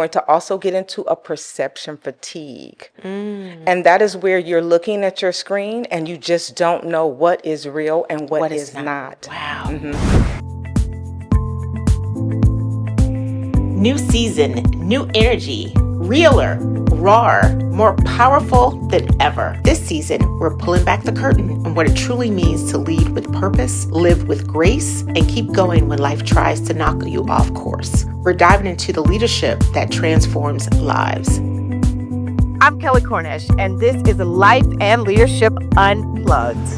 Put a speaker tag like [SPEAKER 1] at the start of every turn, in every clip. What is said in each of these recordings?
[SPEAKER 1] going to also get into a perception fatigue. And that is where you're looking at your screen and you just don't know what is real and what is not.
[SPEAKER 2] Wow. New season, new energy, realer, rawer, more powerful than ever. This season, we're pulling back the curtain on what it truly means to lead with purpose, live with grace, and keep going when life tries to knock you off course. We're diving into the leadership that transforms lives.
[SPEAKER 3] I'm Kelley Cornish, and this is Life and Leadership Unplugged.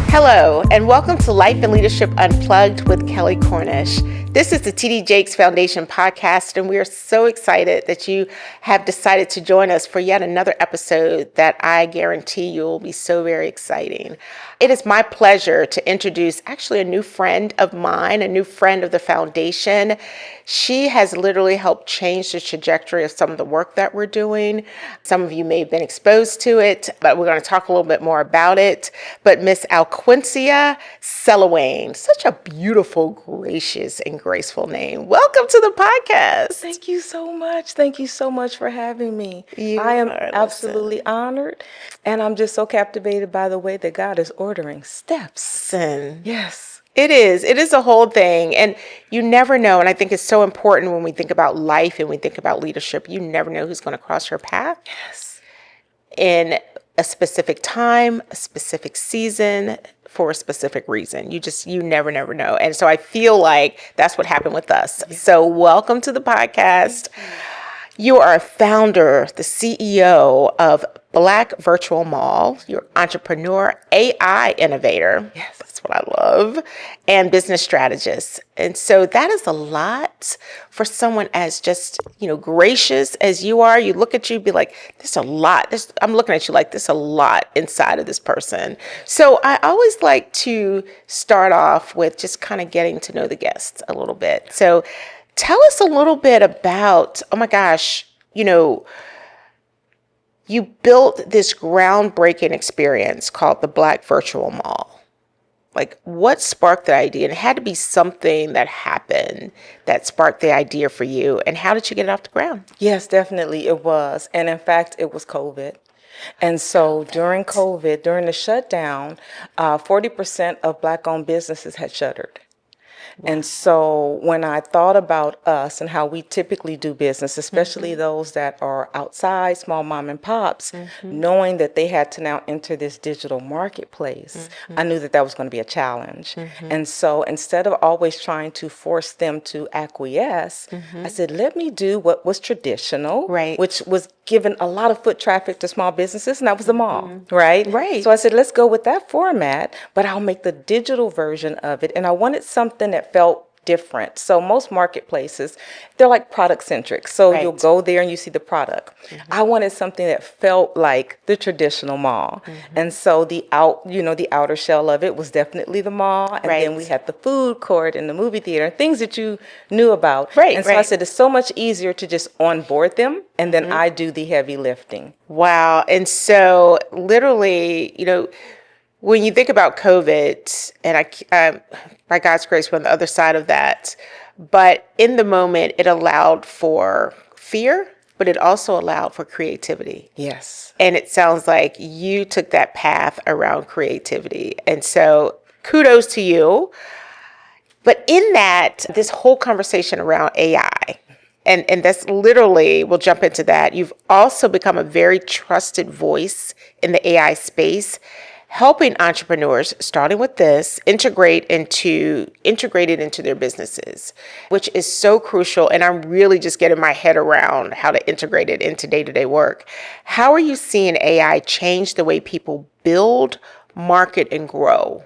[SPEAKER 2] Hello, and welcome to Life and Leadership Unplugged with Kelley Cornish. This is the TD Jakes Foundation podcast, and we are so excited that you have decided to join us for yet another episode that I guarantee you will be so very exciting. It is my pleasure to introduce actually a new friend of mine, a new friend of the foundation. She has literally helped change the trajectory of some of the work that we're doing. Some of you may have been exposed to it, but we're going to talk a little bit more about it. But Miss Alquincia Selolwane, such a beautiful, gracious, and graceful name. Welcome to the podcast.
[SPEAKER 1] Thank you so much. Thank you so much for having me. I am absolutely honored, and I'm just so captivated by the way that God is ordering steps. Yes.
[SPEAKER 2] It is a whole thing, and you never know. And I think it's so important when we think about life and we think about leadership. You never know who's going to cross your path.
[SPEAKER 1] Yes.
[SPEAKER 2] In a specific time, a specific season, for a specific reason. You never know. And so I feel like that's what happened with us. Yes. So welcome to the podcast. You are a founder, the CEO of Black Virtual Mall. You're an entrepreneur, AI innovator.
[SPEAKER 1] Yes.
[SPEAKER 2] That's what I love. And business strategist. And so that is a lot for someone as just, gracious as you are. You look at you, be like, there's a lot. I'm looking at you like there's a lot inside of this person. So I always like to start off with just kind of getting to know the guests a little bit. So tell us a little bit about, oh my gosh, you built this groundbreaking experience called the Black Virtual Mall. Like, what sparked the idea? And it had to be something that happened that sparked the idea for you. And how did you get it off the ground?
[SPEAKER 1] Yes, definitely it was. And in fact, it was COVID. And so during COVID, during the shutdown, 40% of Black-owned businesses had shuttered. And so when I thought about us and how we typically do business, especially those that are outside, small mom and pops, knowing that they had to now enter this digital marketplace, I knew that was going to be a challenge. And so instead of always trying to force them to acquiesce, I said, let me do what was traditional, which was giving a lot of foot traffic to small businesses, and that was the mall, right? So I said, let's go with that format, but I'll make the digital version of it. And I wanted something that felt different. So most marketplaces, they're like product centric. So you'll go there and you see the product. I wanted something that felt like the traditional mall. And so the outer shell of it was definitely the mall. And then we had the food court and the movie theater, things that you knew about. And so I said, it's so much easier to just onboard them. And then I do the heavy lifting.
[SPEAKER 2] Wow. And so literally, when you think about COVID, and by God's grace, we're on the other side of that, but in the moment, it allowed for fear, but it also allowed for creativity.
[SPEAKER 1] Yes.
[SPEAKER 2] And it sounds like you took that path around creativity. And so kudos to you. But in that, this whole conversation around AI, and that's literally, we'll jump into that. You've also become a very trusted voice in the AI space, helping entrepreneurs, starting with this, integrate it into their businesses, which is so crucial. And I'm really just getting my head around how to integrate it into day-to-day work. How are you seeing AI change the way people build, market, and grow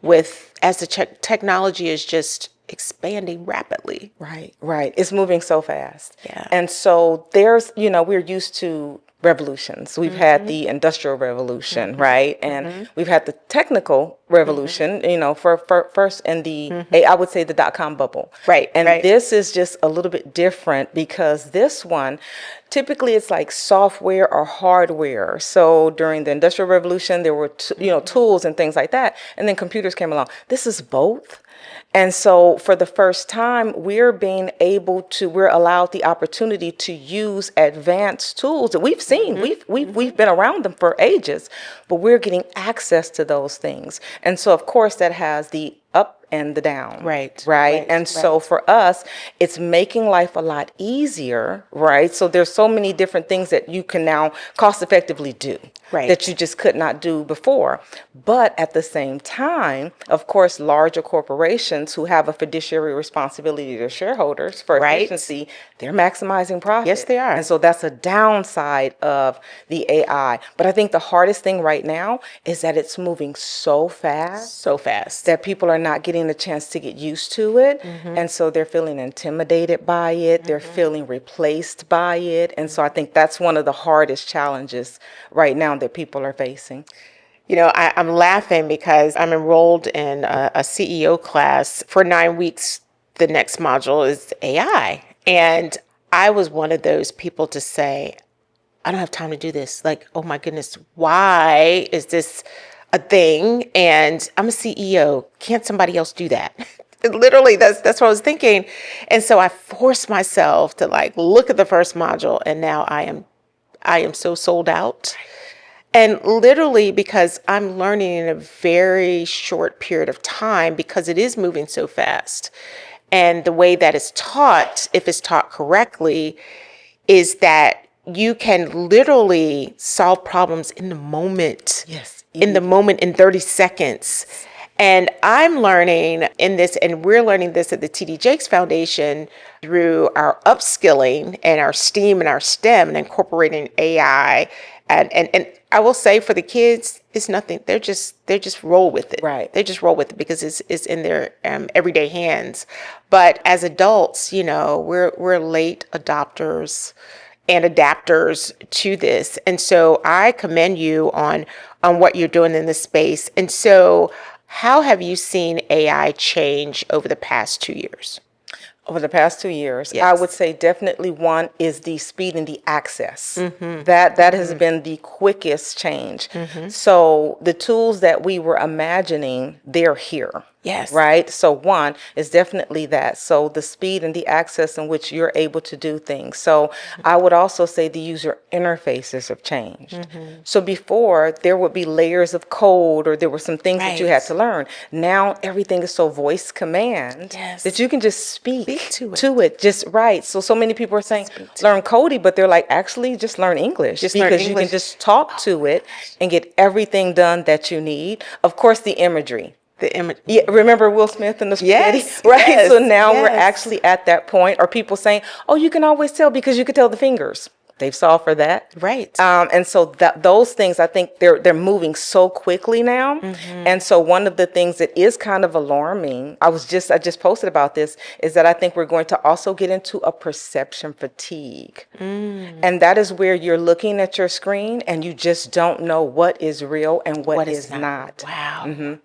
[SPEAKER 2] as the technology is just expanding rapidly?
[SPEAKER 1] Right. It's moving so fast.
[SPEAKER 2] Yeah.
[SPEAKER 1] And so we're used to revolutions. We've had the Industrial Revolution, right? And we've had the technical revolution, for first in the, I would say the dot-com bubble. And this is just a little bit different because this one, typically it's like software or hardware. So during the Industrial Revolution, there were, tools and things like that. And then computers came along. This is both. And so for the first time, we're allowed the opportunity to use advanced tools that we've seen. We've been around them for ages, but we're getting access to those things. And so of course that has the up and the down. Right. And so for us, it's making life a lot easier, right? So there's so many different things that you can now cost effectively do that you just could not do before. But at the same time, of course, larger corporations who have a fiduciary responsibility to their shareholders for efficiency, they're maximizing profit.
[SPEAKER 2] Yes, they are.
[SPEAKER 1] And so that's a downside of the AI. But I think the hardest thing right now is that it's moving so fast that people are not getting a chance to get used to it. And so they're feeling intimidated by it. They're feeling replaced by it. And so I think that's one of the hardest challenges right now that people are facing.
[SPEAKER 2] You know, I'm laughing because I'm enrolled in a CEO class for 9 weeks. The next module is AI. And I was one of those people to say, I don't have time to do this. Like, oh my goodness, why is this a thing? And I'm a CEO. Can't somebody else do that? Literally, that's what I was thinking. And so I forced myself to like look at the first module, and now I am so sold out. And literally because I'm learning in a very short period of time because it is moving so fast. And the way that it's taught, if it's taught correctly, is that you can literally solve problems in the moment.
[SPEAKER 1] Yes.
[SPEAKER 2] In the moment, in 30 seconds. And I'm learning in this, and we're learning this at the TD Jakes Foundation through our upskilling and our STEAM and our STEM and incorporating AI. And I will say for the kids, it's nothing. They just roll with it.
[SPEAKER 1] Right.
[SPEAKER 2] They just roll with it because it's in their everyday hands. But as adults, you know, we're late adopters and adapters to this. And so I commend you on what you're doing in this space. And so how have you seen AI change over the past 2 years?
[SPEAKER 1] Over the past 2 years,
[SPEAKER 2] Yes.
[SPEAKER 1] I would say definitely one is the speed and the access. That has been the quickest change. So the tools that we were imagining, they're here.
[SPEAKER 2] Yes.
[SPEAKER 1] Right? So one is definitely that. So the speed and the access in which you're able to do things. So I would also say the user interfaces have changed. So before there would be layers of code or there were some things that you had to learn. Now everything is so voice command that you can just speak to it just right. So many people are saying learn coding, but they're like actually just learn English because you can just talk to it and get everything done that you need. Of course, the imagery.
[SPEAKER 2] The image.
[SPEAKER 1] Yeah, remember Will Smith and the spaghetti?
[SPEAKER 2] Yes,
[SPEAKER 1] right?
[SPEAKER 2] yes,
[SPEAKER 1] So now we're
[SPEAKER 2] yes.
[SPEAKER 1] actually at that point. Or people saying, oh, you can always tell because you can tell the fingers. They've solved for that.
[SPEAKER 2] Right.
[SPEAKER 1] And so those things, I think they're moving so quickly now. And so one of the things that is kind of alarming, I just posted about this, is that I think we're going to also get into a perception fatigue. And that is where you're looking at your screen and you just don't know what is real and what is not.
[SPEAKER 2] Wow.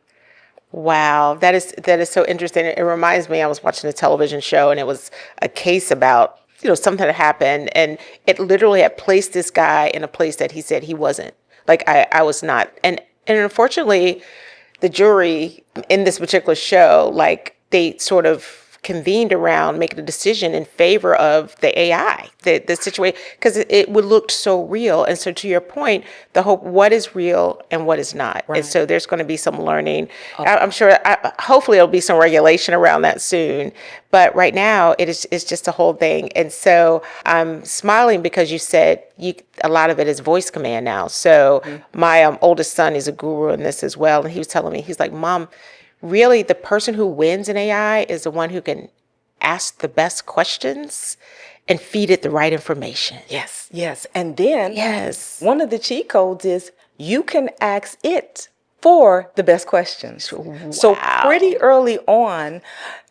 [SPEAKER 2] Wow, that is so interesting. It reminds me, I was watching a television show and it was a case about, you know, something that happened and it literally had placed this guy in a place that he said he wasn't. Like I was not. And unfortunately, the jury in this particular show, like they sort of convened around making a decision in favor of the AI, the situation, because it would look so real. And so to your point, the hope, what is real and what is not. And so there's going to be some learning. I'm sure, hopefully there'll be some regulation around that soon. But right now it's just a whole thing. And so I'm smiling because you said a lot of it is voice command now. So my oldest son is a guru in this as well. And he was telling me, he's like, Mom, really, the person who wins in AI is the one who can ask the best questions and feed it the right information.
[SPEAKER 1] Yes. And then one of the cheat codes is you can ask it for the best questions.
[SPEAKER 2] Wow.
[SPEAKER 1] So pretty early on,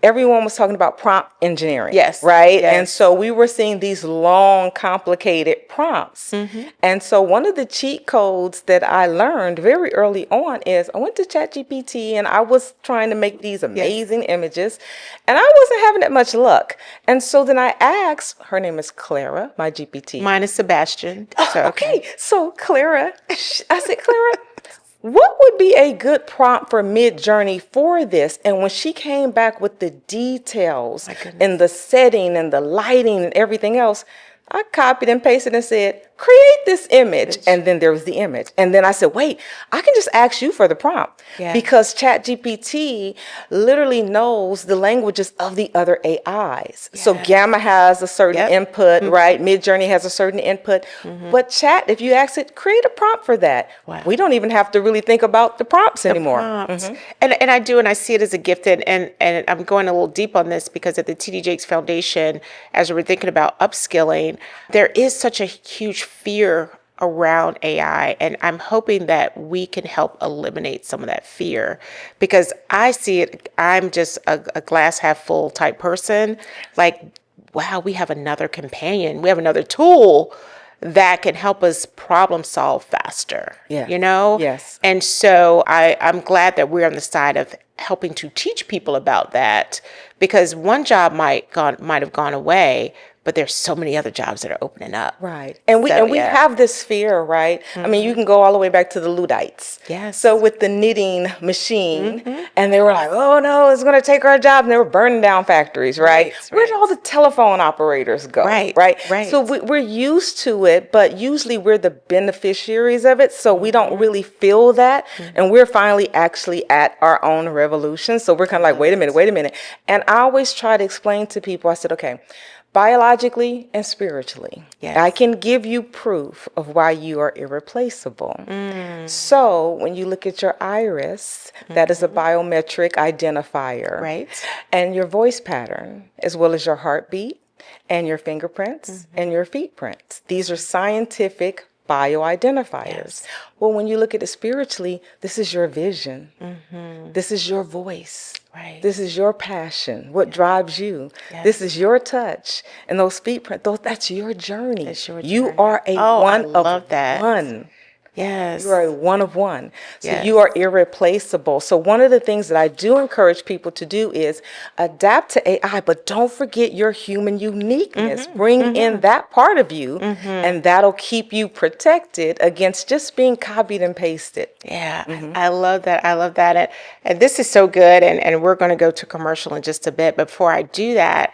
[SPEAKER 1] everyone was talking about prompt engineering.
[SPEAKER 2] Yes.
[SPEAKER 1] Right?
[SPEAKER 2] Yes.
[SPEAKER 1] And so we were seeing these long, complicated prompts. And so one of the cheat codes that I learned very early on is I went to ChatGPT and I was trying to make these amazing images and I wasn't having that much luck. And so then I asked, her name is Clara, my GPT.
[SPEAKER 2] Mine is Sebastian. So,
[SPEAKER 1] Okay. So Clara, I said, Clara, what would be a good prompt for Mid-Journey for this? And when she came back with the details and the setting and the lighting and everything else, I copied and pasted and said, create this image. And then there was the image. And then I said, wait, I can just ask you for the prompt.
[SPEAKER 2] Yeah.
[SPEAKER 1] Because ChatGPT literally knows the languages of the other AIs. So Gamma has a certain input, right? Mid-Journey has a certain input. But Chat, if you ask it, create a prompt for that.
[SPEAKER 2] Wow.
[SPEAKER 1] We don't even have to really think about the prompts anymore.
[SPEAKER 2] And I do, and I see it as a gift. And I'm going a little deep on this because at the TD Jakes Foundation, as we're thinking about upskilling, there is such a huge fear around AI. And I'm hoping that we can help eliminate some of that fear because I see it, I'm just a glass half full type person. Like, wow, we have another companion. We have another tool that can help us problem solve faster, you know?
[SPEAKER 1] Yes.
[SPEAKER 2] And so I'm glad that we're on the side of helping to teach people about that because one job might have gone away, but there's so many other jobs that are opening up.
[SPEAKER 1] Right. And we have this fear, right? I mean, you can go all the way back to the Luddites.
[SPEAKER 2] Yes.
[SPEAKER 1] So with the knitting machine, and they were like, oh no, it's going to take our job. And they were burning down factories, right? Where did all the telephone operators go?
[SPEAKER 2] Right.
[SPEAKER 1] So we're used to it, but usually we're the beneficiaries of it. So we don't really feel that. And we're finally actually at our own revolution. So we're kind of like, wait a minute. And I always try to explain to people, I said, okay, biologically and spiritually, I can give you proof of why you are irreplaceable. So when you look at your iris, that is a biometric identifier.
[SPEAKER 2] Right.
[SPEAKER 1] And your voice pattern, as well as your heartbeat and your fingerprints and your feet prints. These are scientific bioidentifiers. Well, when you look at it spiritually, this is your vision. This is your voice. This is your passion, what drives you. This is your touch. And those feet print, that's your journey.
[SPEAKER 2] That's your
[SPEAKER 1] You
[SPEAKER 2] journey.
[SPEAKER 1] are a one of
[SPEAKER 2] that.
[SPEAKER 1] one.
[SPEAKER 2] Yes.
[SPEAKER 1] You are a one of one. So
[SPEAKER 2] Yes.
[SPEAKER 1] you are irreplaceable. So one of the things that I do encourage people to do is adapt to AI, but don't forget your human uniqueness. Bring in that part of you, and that'll keep you protected against just being copied and pasted.
[SPEAKER 2] Yeah, I love that. I love that. And this is so good. And we're going to go to commercial in just a bit. But before I do that,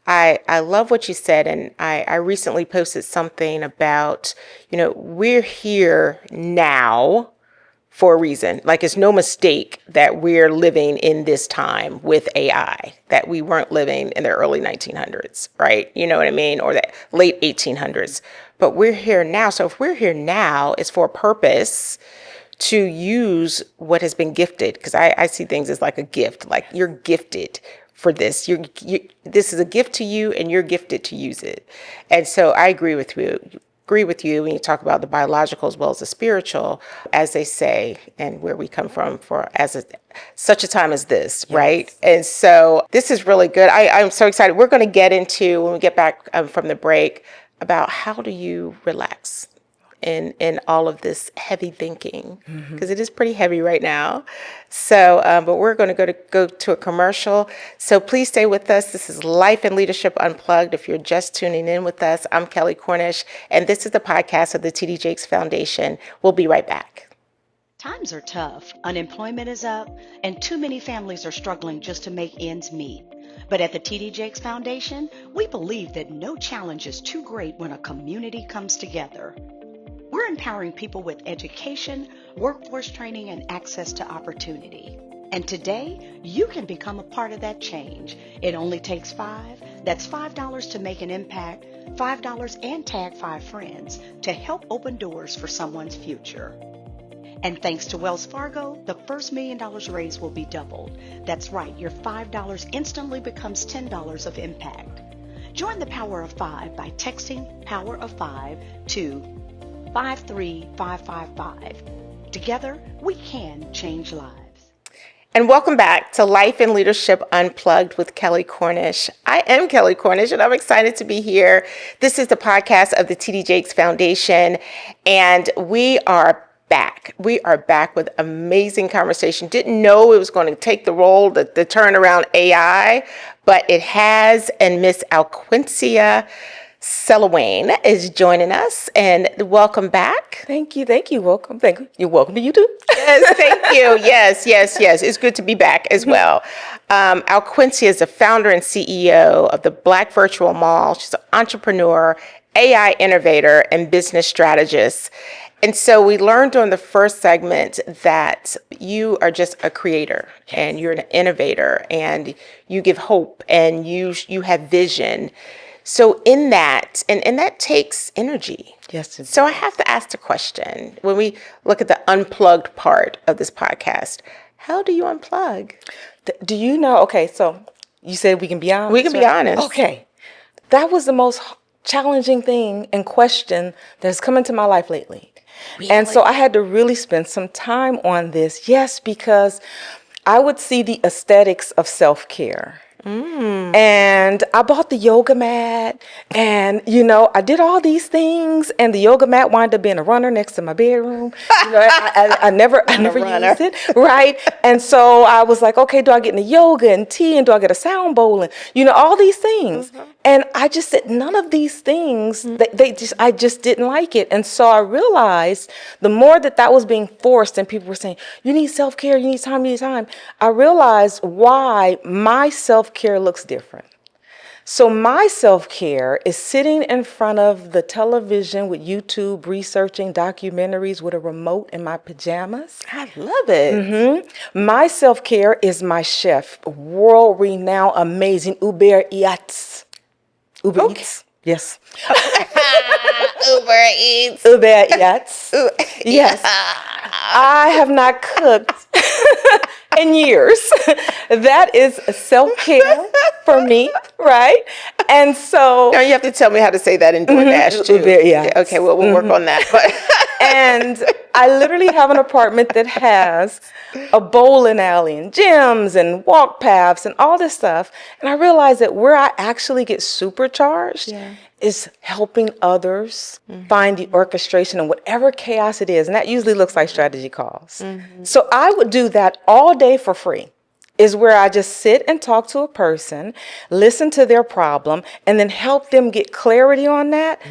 [SPEAKER 2] I love what you said. And I recently posted something about, we're here now for a reason. Like it's no mistake that we're living in this time with AI, that we weren't living in the early 1900s, right? You know what I mean? Or the late 1800s. But we're here now. So if we're here now, it's for a purpose to use what has been gifted. Because I see things as like a gift, like you're gifted for this. This is a gift to you and you're gifted to use it. And so I agree with you when you talk about the biological as well as the spiritual, as they say, and where we come from for such a time as this, right? And so this is really good. I'm so excited. We're going to get into, when we get back from the break, about how do you relax in all of this heavy thinking, because it is pretty heavy right now. So, but we're going to go to a commercial. So please stay with us. This is Life and Leadership Unplugged. If you're just tuning in with us, I'm Kelley Cornish, and this is the podcast of the TD Jakes Foundation. We'll be right back.
[SPEAKER 4] Times are tough. Unemployment is up, and too many families are struggling just to make ends meet. But at the TD Jakes Foundation, we believe that no challenge is too great when a community comes together. We're empowering people with education, workforce training, and access to opportunity. And today, you can become a part of that change. It only takes $5. That's $5 to make an impact, $5 and tag 5 friends to help open doors for someone's future. And thanks to Wells Fargo, the first $1 million raised will be doubled. That's right, your $5 instantly becomes $10 of impact. Join the Power of 5 by texting Power of 5 to 53555. Together, we can change lives.
[SPEAKER 2] And welcome back to Life and Leadership Unplugged with Kelley Cornish. I am Kelley Cornish, and I'm excited to be here. This is the podcast of the TD Jakes Foundation, and we are back. We are back with amazing conversation. Didn't know it was going to take the role, the turn around AI, but it has. And Miss Alquincia Selolwane is joining us, and welcome back.
[SPEAKER 1] Thank you. Welcome. Thank you. You're welcome to you too.
[SPEAKER 2] Yes, thank you. Yes. It's good to be back as well. Alquincia is the founder and CEO of the Black Virtual Mall. She's an entrepreneur, AI innovator, and business strategist. And so we learned during the first segment that you are just a creator and you're an innovator and you give hope and you have vision. So in that, and that takes energy.
[SPEAKER 1] Yes, it does.
[SPEAKER 2] So I have to ask the question, when we look at the unplugged part of this podcast, how do you unplug?
[SPEAKER 1] Do you know? Okay, so you said we can be honest.
[SPEAKER 2] We can be honest.
[SPEAKER 1] Okay. That was the most challenging thing and question that has come into my life lately. Really? And so I had to really spend some time on this. Yes, because I would see the aesthetics of self-care. And I bought the yoga mat and, I did all these things and the yoga mat wound up being a runner next to my bedroom. I never used it. Right. And so I was like, okay, do I get into yoga and tea and do I get a sound bowl and, all these things. And I just said none of these things, I just didn't like it. And so I realized the more that was being forced and people were saying, you need self-care, you need time, I realized why my self-care looks different. So my self-care is sitting in front of the television with YouTube, researching documentaries with a remote in my pajamas.
[SPEAKER 2] I love it.
[SPEAKER 1] My self-care is my chef, world-renowned, amazing Uber Eats. Uber Eats. Yes.
[SPEAKER 2] Uber Eats.
[SPEAKER 1] Uber Eats. Yes. I have not cooked in years. That is self-care for me, right? And so...
[SPEAKER 2] Now you have to tell me how to say that in DoorDash, too.
[SPEAKER 1] Uber Eats.
[SPEAKER 2] Okay, well, we'll work on that. But
[SPEAKER 1] and I literally have an apartment that has a bowling alley and gyms and walk paths and all this stuff. And I realized that where I actually get supercharged is helping others find the orchestration and whatever chaos it is. And that usually looks like strategy calls. So I would do that all day for free. Is where I just sit and talk to a person, listen to their problem, and then help them get clarity on that.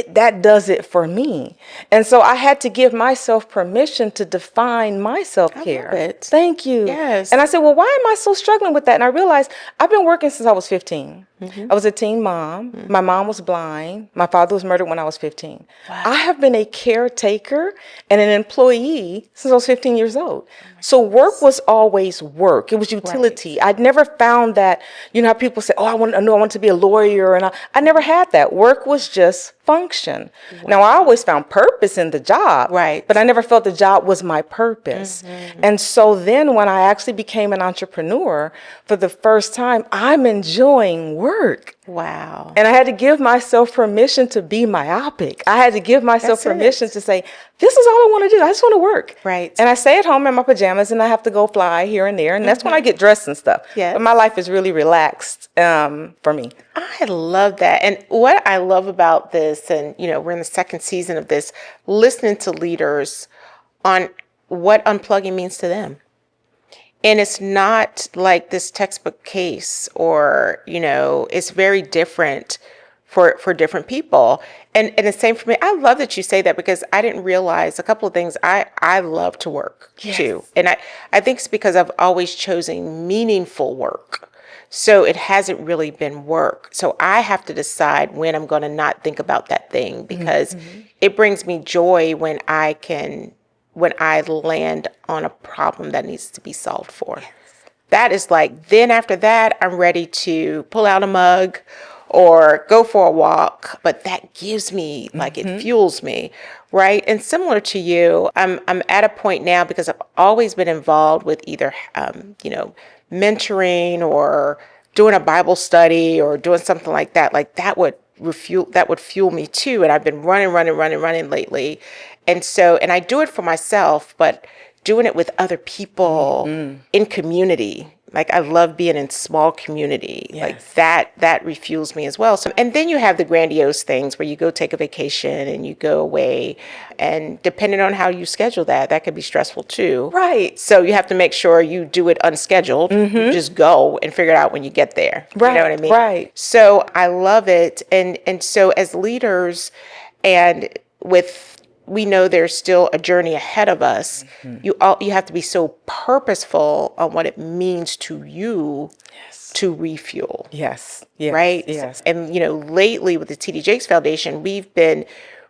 [SPEAKER 1] That does it for me. And so I had to give myself permission to define my self-care.
[SPEAKER 2] I love it.
[SPEAKER 1] Thank you.
[SPEAKER 2] Yes.
[SPEAKER 1] And I said, well, why am I so struggling with that? And I realized I've been working since I was 15. I was a teen mom. My mom was blind. My father was murdered when I was 15. Wow. I have been a caretaker and an employee since I was 15 years old. So work was always work. It was utility. I'd never found that, how people say, oh, I want to be a lawyer. And I never had that. Work was just function. Now, I always found purpose in the job, but I never felt the job was my purpose. And so then when I actually became an entrepreneur, for the first time, I'm enjoying work.
[SPEAKER 2] Wow.
[SPEAKER 1] And I had to give myself permission to be myopic. I had to give myself permission to say, this is all I want to do. I just want to work.
[SPEAKER 2] Right.
[SPEAKER 1] And I stay at home in my pajamas and I have to go fly here and there. And that's when I get dressed and stuff.
[SPEAKER 2] Yes.
[SPEAKER 1] But my life is really relaxed for me.
[SPEAKER 2] I love that. And what I love about this, and, we're in the second season of this, listening to leaders on what unplugging means to them. And it's not like this textbook case or, it's very different for different people. And the same for me. I love that you say that because I didn't realize a couple of things. I love to work too. And I think it's because I've always chosen meaningful work. So it hasn't really been work. So I have to decide when I'm going to not think about that thing because it brings me joy when I land on a problem that needs to be solved for. Yes. That is like, then after that, I'm ready to pull out a mug or go for a walk. But that gives me, it fuels me, right? And similar to you, I'm at a point now because I've always been involved with either, mentoring or doing a Bible study or doing something like that. Like that would fuel me too. And I've been running lately. And so, I do it for myself, but doing it with other people in community Like, I love being in small community. Like, that refuels me as well. So, and then you have the grandiose things where you go take a vacation and you go away. And depending on how you schedule that could be stressful too.
[SPEAKER 1] Right.
[SPEAKER 2] So you have to make sure you do it unscheduled. You just go and figure it out when you get there.
[SPEAKER 1] Right.
[SPEAKER 2] You know what I mean?
[SPEAKER 1] Right.
[SPEAKER 2] So I love it. And so as leaders, and we know there's still a journey ahead of us. You have to be so purposeful on what it means to you to refuel.
[SPEAKER 1] Yes. Yes.
[SPEAKER 2] Right?
[SPEAKER 1] Yes.
[SPEAKER 2] And, lately with the TD Jakes Foundation, we've been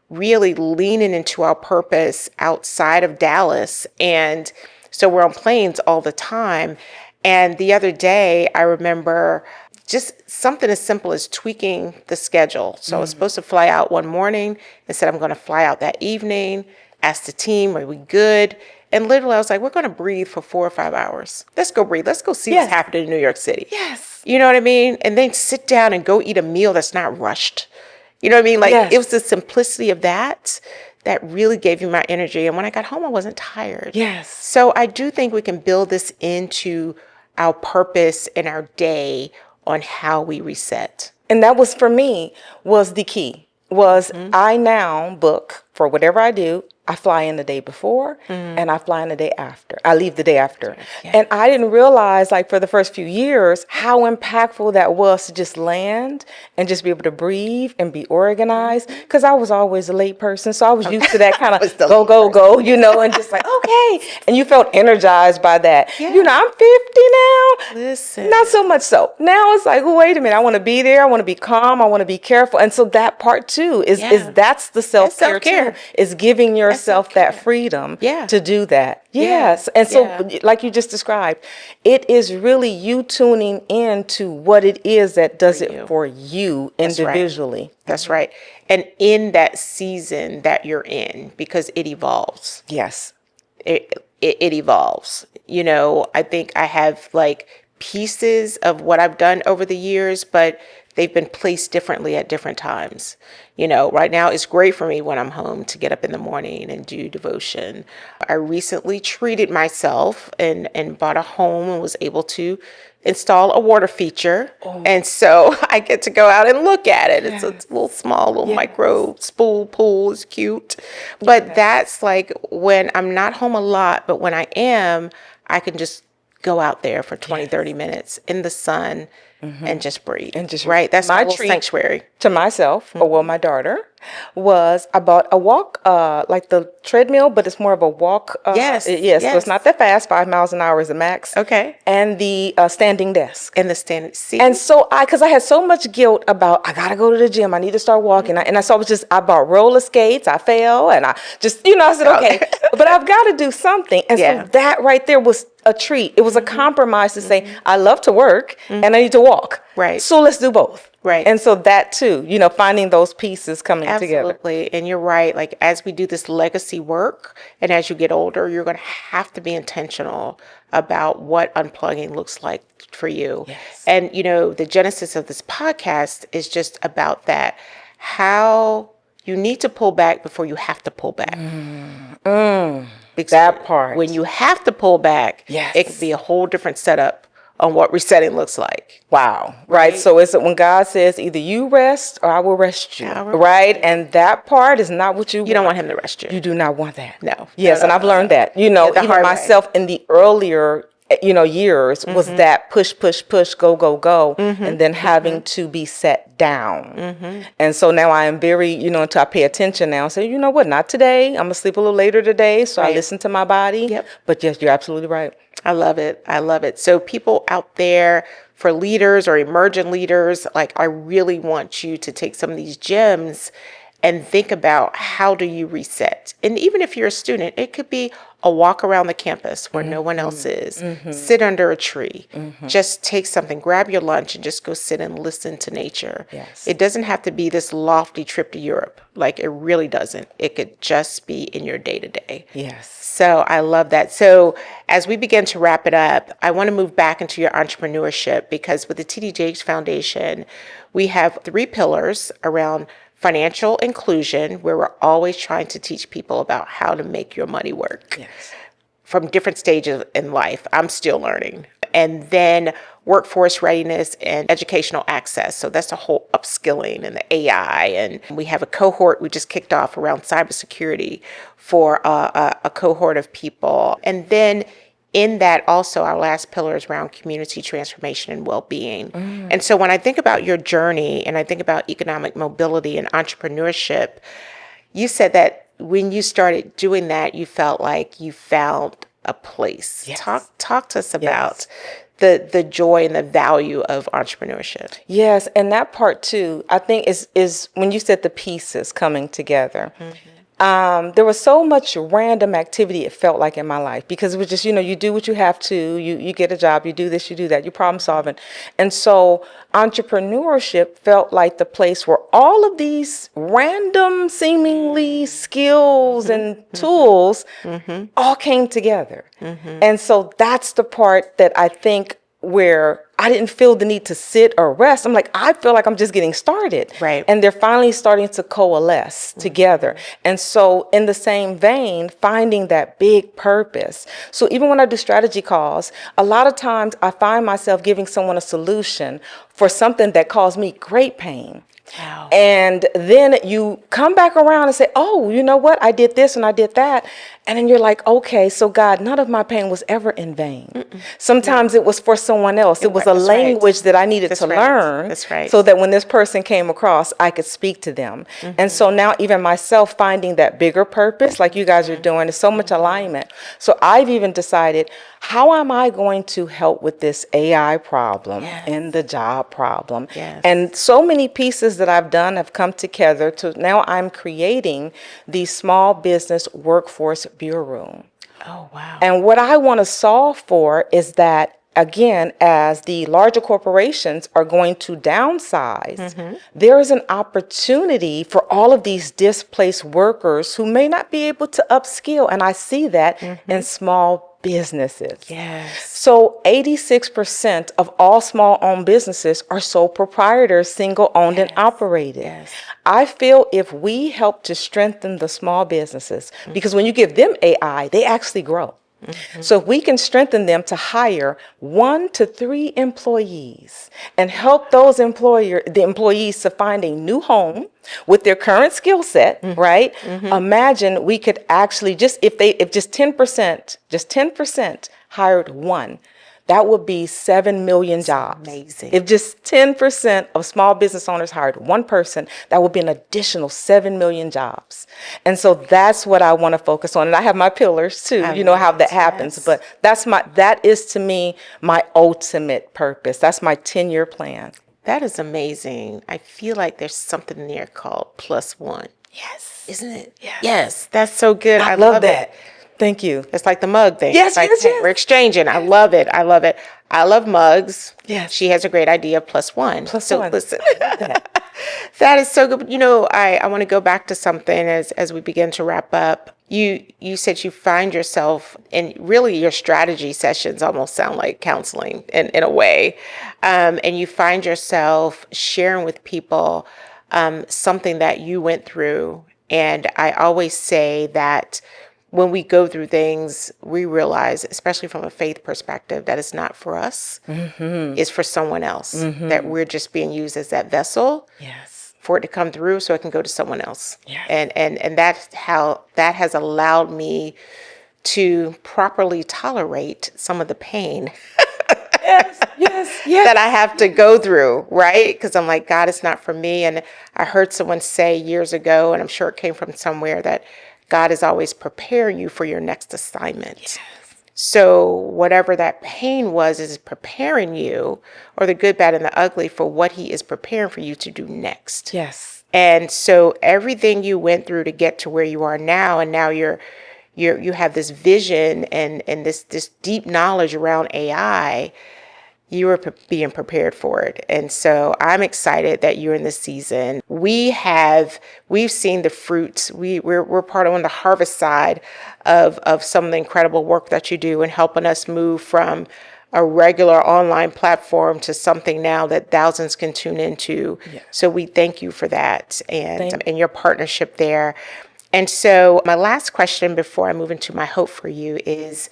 [SPEAKER 2] really leaning into our purpose outside of Dallas. And so we're on planes all the time. And the other day, I remember just something as simple as tweaking the schedule. So I was supposed to fly out one morning and said, I'm going to fly out that evening. Asked the team, are we good? And literally I was like, we're going to breathe for 4 or 5 hours. Let's go breathe. Let's go see what's happening in New York City.
[SPEAKER 1] Yes.
[SPEAKER 2] You know what I mean? And then sit down and go eat a meal that's not rushed. You know what I mean? Like, it was the simplicity of that really gave me my energy. And when I got home, I wasn't tired.
[SPEAKER 1] Yes.
[SPEAKER 2] So I do think we can build this into our purpose and our day on how we reset.
[SPEAKER 1] And that was, for me, was the key. I now book for whatever I do. I fly in the day before and I fly in the day after. I leave the day after. Yeah. And I didn't realize, like, for the first few years, how impactful that was to just land and just be able to breathe and be organized. Because I was always a late person. So I was used to that kind of go, and just like, okay. And you felt energized by that. Yeah. I'm 50 now. Listen. Not so much so. Now it's like, oh, wait a minute. I want to be there. I want to be calm. I want to be careful. And so that part too is that's the self-care too, is giving yourself that freedom to do that. Yes. And so, like you just described, it is really you tuning into what it is that does it for you individually.
[SPEAKER 2] That's right. And in that season that you're in, because it evolves.
[SPEAKER 1] Yes.
[SPEAKER 2] It evolves. I think I have like pieces of what I've done over the years, but they've been placed differently at different times. Right now it's great for me when I'm home to get up in the morning and do devotion. I recently treated myself and bought a home and was able to install a water feature. Oh. And so I get to go out and look at it. It's a little small, little micro spool pool. It's cute. But that's like when I'm not home a lot, but when I am, I can just go out there for 20, 30 minutes in the sun and just breathe. And just that's my little sanctuary.
[SPEAKER 1] To myself, or my daughter, was I bought a walk, like the treadmill, but it's more of a walk.
[SPEAKER 2] Yes.
[SPEAKER 1] So it's not that fast. 5 miles an hour is the max.
[SPEAKER 2] Okay.
[SPEAKER 1] And the standing desk.
[SPEAKER 2] And the standing seat.
[SPEAKER 1] And so because I had so much guilt about, I gotta go to the gym. I need to start walking. I bought roller skates. I fell, and I just, I said, okay, but I've got to do something. And so that right there was a treat. It was a compromise to say, I love to work and I need to walk.
[SPEAKER 2] Right.
[SPEAKER 1] So let's do both.
[SPEAKER 2] Right.
[SPEAKER 1] And so that too, finding those pieces coming together.
[SPEAKER 2] Absolutely. And you're right. Like, as we do this legacy work and as you get older, you're going to have to be intentional about what unplugging looks like for you. Yes. And, the genesis of this podcast is just about that. How you need to pull back before you have to pull back.
[SPEAKER 1] That part.
[SPEAKER 2] When you have to pull back, it can be a whole different setup on what resetting looks like.
[SPEAKER 1] Wow. Right. So it's when God says either you rest or I will rest you. Right. And that part is not what you
[SPEAKER 2] don't want him to rest you.
[SPEAKER 1] You do not want that.
[SPEAKER 2] No.
[SPEAKER 1] Yes. And I've learned that, even myself in the earlier years was that push, go, and then having to be set down. And so now I am very, until I pay attention now and say, you know what, not today. I'm going to sleep a little later today. So I listen to my body. Yep. But yes, you're absolutely right.
[SPEAKER 2] I love it. I love it. So people out there, for leaders or emerging leaders, like, I really want you to take some of these gems and think about, how do you reset? And even if you're a student, it could be a walk around the campus where no one else is. Sit under a tree. Just take something, grab your lunch, and just go sit and listen to nature.
[SPEAKER 1] Yes.
[SPEAKER 2] It doesn't have to be this lofty trip to Europe. Like, it really doesn't. It could just be in your day-to-day.
[SPEAKER 1] Yes.
[SPEAKER 2] So I love that. So as we begin to wrap it up, I want to move back into your entrepreneurship, because with the TD Jakes Foundation, we have 3 pillars around financial inclusion, where we're always trying to teach people about how to make your money work.
[SPEAKER 1] Yes.
[SPEAKER 2] from different stages in life. I'm still learning. And then workforce readiness and educational access. So that's the whole upskilling and the AI. And we have a cohort we just kicked off around cybersecurity for a cohort of people. And then in that also, our last pillar is around community transformation and well-being. And so when I think about your journey and I think about economic mobility and entrepreneurship, you said that when you started doing that, you felt like you found a place.
[SPEAKER 1] Yes.
[SPEAKER 2] Talk to us about the joy and the value of entrepreneurship.
[SPEAKER 1] Yes, and that part too, I think is when you said the pieces coming together. There was so much random activity it felt like in my life because it was just, you do what you have to, you get a job, you do this, you do that, you're problem solving. And so entrepreneurship felt like the place where all of these random seemingly skills and tools all came together. And so that's the part that I think where I didn't feel the need to sit or rest. I'm like, I feel like I'm just getting started.
[SPEAKER 2] Right.
[SPEAKER 1] And they're finally starting to coalesce together. And so in the same vein, finding that big purpose. So even when I do strategy calls, a lot of times I find myself giving someone a solution for something that caused me great pain.
[SPEAKER 2] Wow.
[SPEAKER 1] And then you come back around and say, oh, you know what? I did this and I did that. And then you're like, okay, so God, none of my pain was ever in vain. Sometimes it was for someone else. It was a
[SPEAKER 2] That's right.
[SPEAKER 1] language that I needed to
[SPEAKER 2] right.
[SPEAKER 1] learn.
[SPEAKER 2] That's right.
[SPEAKER 1] So that when this person came across, I could speak to them. And so now even myself finding that bigger purpose, like you guys are doing, is so much alignment. So I've even decided, how am I going to help with this AI problem and the job problem?
[SPEAKER 2] Yes.
[SPEAKER 1] And so many pieces that I've done have come together to now I'm creating the Small Business Workforce Bureau.
[SPEAKER 2] Oh, wow.
[SPEAKER 1] And what I want to solve for is that, again, as the larger corporations are going to downsize, there is an opportunity for all of these displaced workers who may not be able to upskill. And I see that in small businesses.
[SPEAKER 2] Yes.
[SPEAKER 1] So 86% of all small-owned businesses are sole proprietors, single-owned and operated.
[SPEAKER 2] Yes.
[SPEAKER 1] I feel if we help to strengthen the small businesses, because when you give them AI, they actually grow. So if we can strengthen them to hire 1 to 3 employees and help those the employees to find a new home with their current skill set, right? Imagine we could actually if just 10% hired one, that would be 7 million jobs.
[SPEAKER 2] amazing.
[SPEAKER 1] If just 10% of small business owners hired one person, that would be an additional 7 million jobs. And so that's what I want to focus on. And I have my pillars too, how that happens.
[SPEAKER 2] yes.
[SPEAKER 1] But that is to me my ultimate purpose. That's my 10-year plan.
[SPEAKER 2] That is amazing. I feel like there's something in there called +1.
[SPEAKER 1] Yes.
[SPEAKER 2] Isn't it? Yes. That's so good. I
[SPEAKER 1] love
[SPEAKER 2] that.
[SPEAKER 1] it. Thank you.
[SPEAKER 2] It's like the mug thing.
[SPEAKER 1] Yes,
[SPEAKER 2] It's like,
[SPEAKER 1] yes,
[SPEAKER 2] hey,
[SPEAKER 1] yes.
[SPEAKER 2] we're exchanging. I love it. I love it. I love mugs.
[SPEAKER 1] Yes.
[SPEAKER 2] She has a great idea of +1.
[SPEAKER 1] +1.
[SPEAKER 2] Listen,
[SPEAKER 1] that.
[SPEAKER 2] that is so good. I want to go back to something as we begin to wrap up. You said you find yourself, and really your strategy sessions almost sound like counseling in a way. And you find yourself sharing with people something that you went through. And I always say that when we go through things, we realize, especially from a faith perspective, that it's not for us, it's for someone else, that we're just being used as that vessel
[SPEAKER 1] Yes.
[SPEAKER 2] for it to come through so it can go to someone else.
[SPEAKER 1] Yes.
[SPEAKER 2] And that's how that has allowed me to properly tolerate some of the pain
[SPEAKER 1] Yes.
[SPEAKER 2] that I have to go through, right? Because I'm like, God, it's not for me. And I heard someone say years ago, and I'm sure it came from somewhere, that God is always preparing you for your next assignment. Yes. So whatever that pain was is preparing you, or the good, bad, and the ugly, for what he is preparing for you to do next.
[SPEAKER 1] Yes.
[SPEAKER 2] And so everything you went through to get to where you are now, and now you have this vision and this deep knowledge around AI, you were being prepared for it. And so I'm excited that you're in this season. We've seen the fruits. We're part of on the harvest side of some of the incredible work that you do, and helping us move from a regular online platform to something now that thousands can tune into.
[SPEAKER 1] Yes.
[SPEAKER 2] So we thank you for that and your partnership there. And so my last question before I move into my hope for you is,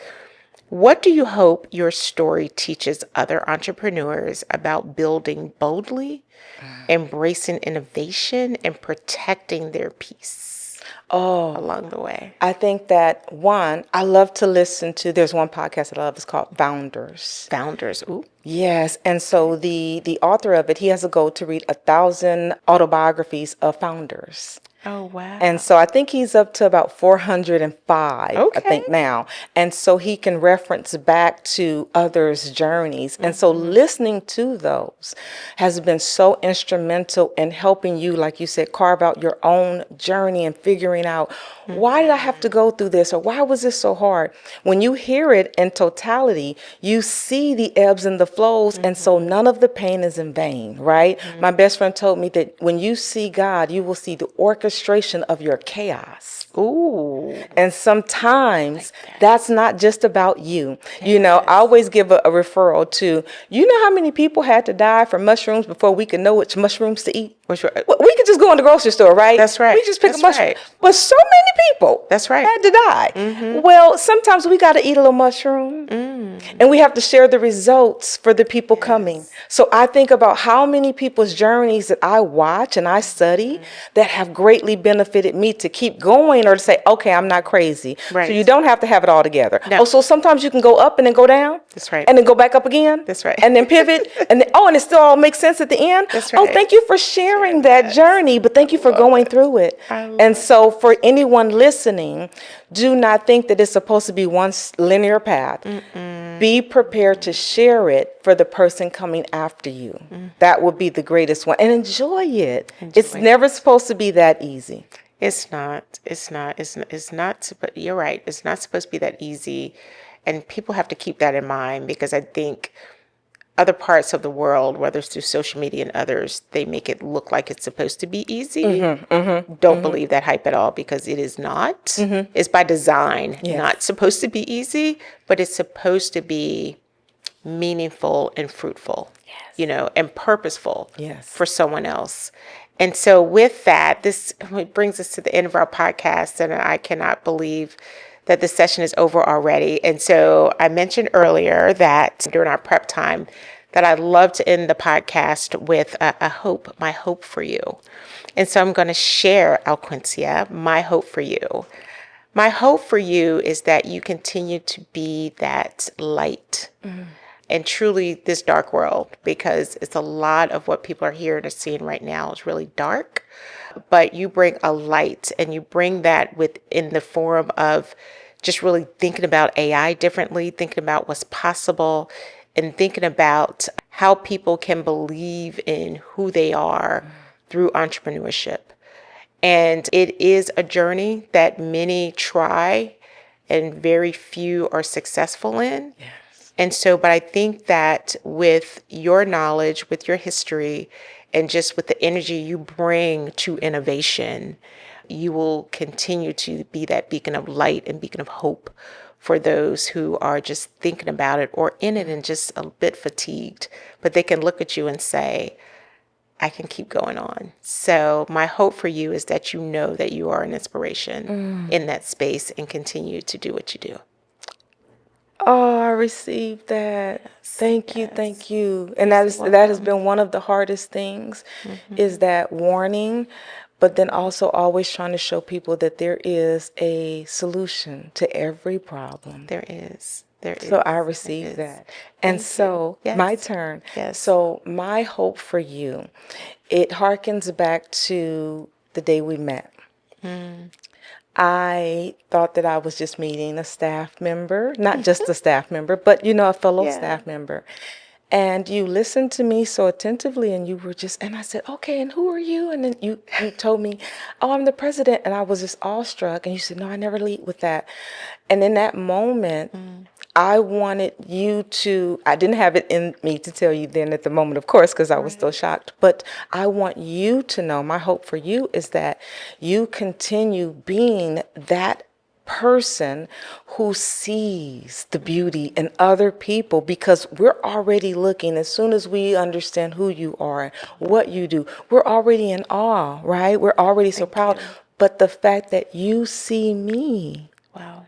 [SPEAKER 2] what do you hope your story teaches other entrepreneurs about building boldly, embracing innovation, and protecting their peace along the way?
[SPEAKER 1] I think that one, I love to listen to, there's one podcast that I love, it's called Founders.
[SPEAKER 2] Founders. Ooh.
[SPEAKER 1] Yes, and so the author of it, he has a goal to read 1,000 autobiographies of founders.
[SPEAKER 2] Oh, wow.
[SPEAKER 1] And so I think he's up to about 405, I think
[SPEAKER 2] Okay.
[SPEAKER 1] now. And so he can reference back to others' journeys. And so listening to those has been so instrumental in helping you, like you said, carve out your own journey and figuring out, why did I have to go through this? Or why was this so hard? When you hear it in totality, you see the ebbs and the flows. And so none of the pain is in vain, right? My best friend told me that when you see God, you will see the orchestration of your chaos.
[SPEAKER 2] Ooh.
[SPEAKER 1] And sometimes that's not just about you. You know, I always give a referral to, you know how many people had to die from mushrooms before we could know which mushrooms to eat? We could just go in the grocery store, right?
[SPEAKER 2] That's right.
[SPEAKER 1] We just pick
[SPEAKER 2] That's
[SPEAKER 1] a mushroom.
[SPEAKER 2] right.
[SPEAKER 1] But so many people
[SPEAKER 2] That's right.
[SPEAKER 1] had to die. Well, sometimes we got to eat a little mushroom. And we have to share the results for the people coming. So I think about how many people's journeys that I watch and I study that have greatly benefited me to keep going or to say, okay, I'm not crazy.
[SPEAKER 2] Right.
[SPEAKER 1] So you don't have to have it all together.
[SPEAKER 2] No.
[SPEAKER 1] Oh, so sometimes you can go up and then go down.
[SPEAKER 2] That's right.
[SPEAKER 1] And then go back up again.
[SPEAKER 2] That's right.
[SPEAKER 1] And then pivot. And then, and it still all makes sense at the end.
[SPEAKER 2] That's
[SPEAKER 1] Oh,
[SPEAKER 2] right.
[SPEAKER 1] thank you for sharing that journey, but thank you for going through it. And so for anyone listening, do not think that it's supposed to be one linear path. Be prepared to share it for the person coming after you. That would be the greatest one. And enjoy it. It's never supposed to be that easy.
[SPEAKER 2] It's not. It's not. It's not. But you're right. It's not supposed to be that easy, and people have to keep that in mind, because I think other parts of the world, whether it's through social media and others, they make it look like it's supposed to be easy. Don't believe that hype at all, because it is not. It's by design, not supposed to be easy, but it's supposed to be meaningful and fruitful, you know, and purposeful for someone else. And so with that, this brings us to the end of our podcast, and I cannot believe that the session is over already. And so I mentioned earlier that during our prep time that I love to end the podcast with a hope, my hope for you. And so I'm going to share, Alquincia, my hope for you. My hope for you is that you continue to be that light and truly this dark world, because it's a lot of what people are hearing or seeing right now is really dark, but you bring a light, and you bring that within the form of just really thinking about AI differently, thinking about what's possible, and thinking about how people can believe in who they are through entrepreneurship. And it is a journey that many try and very few are successful in. And so, but I think that with your knowledge, with your history, and just with the energy you bring to innovation, you will continue to be that beacon of light and beacon of hope for those who are just thinking about it or in it and just a bit fatigued. But they can look at you and say, I can keep going on. So my hope for you is that you know that you are an inspiration in that space and continue to do what you do.
[SPEAKER 1] Oh, I received that. Thank you, thank you. And that has been one of the hardest things, is that warning, but then also always trying to show people that there is a solution to every problem.
[SPEAKER 2] There is.
[SPEAKER 1] So I received that. And so my turn. So my hope for you, it harkens back to the day we met. I thought that I was just meeting a staff member, not just a staff member, but, you know, a fellow staff member. And you listened to me so attentively, and you were just, and I said, okay, and who are you? And then you told me, oh, I'm the president. And I was just awestruck. And you said, no, I never lead with that. And in that moment, I wanted you to, I didn't have it in me to tell you then at the moment, of course, because I was still shocked. But I want you to know, my hope for you is that you continue being that person who sees the beauty in other people, because we're already looking, as soon as we understand who you are and what you do, we're already in awe, right? We're already so proud. but the fact that you see me,
[SPEAKER 2] Wow.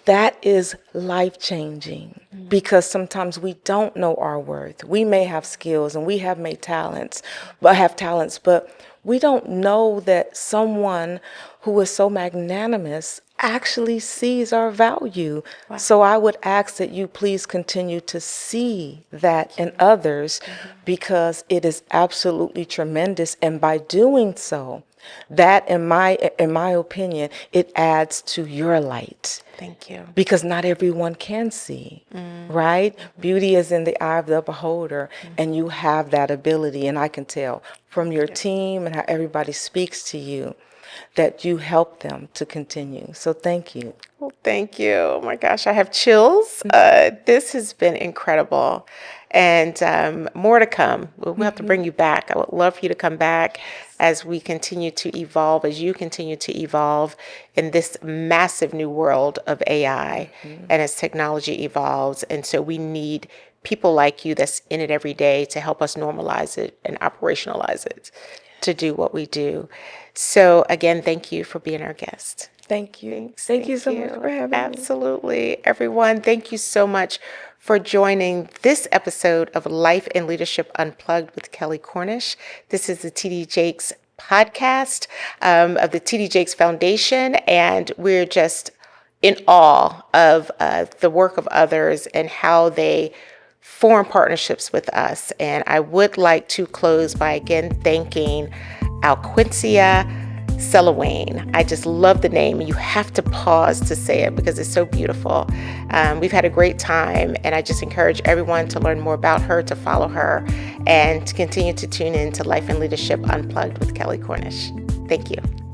[SPEAKER 1] that is life-changing, because sometimes we don't know our worth. We may have skills and we have made talents, but we don't know that someone who is so magnanimous actually sees our value. So I would ask that you please continue to see that in others, because it is absolutely tremendous. And by doing so, that, in my opinion, it adds to your light.
[SPEAKER 2] Thank you.
[SPEAKER 1] Because not everyone can see, right? Beauty is in the eye of the beholder, and you have that ability. And I can tell from your team and how everybody speaks to you that you help them to continue. So thank you.
[SPEAKER 2] Well, thank you. Oh my gosh, I have chills. This has been incredible. And more to come. We'll have to bring you back. I would love for you to come back as we continue to evolve, as you continue to evolve in this massive new world of AI and as technology evolves. And so we need people like you that's in it every day to help us normalize it and operationalize it to do what we do. So again, thank you for being our guest.
[SPEAKER 1] Thank you. Thank you so much for having me.
[SPEAKER 2] Absolutely. Everyone, thank you so much for joining this episode of Life and Leadership Unplugged with Kelley Cornish. This is the TD Jakes podcast of the TD Jakes Foundation, and we're just in awe of the work of others and how they form partnerships with us. And I would like to close by again thanking Alquincia Selolwane. I just love the name. You have to pause to say it because it's so beautiful. We've had a great time, and I just encourage everyone to learn more about her, to follow her, and to continue to tune in to Life and Leadership Unplugged with Kelley Cornish. Thank you.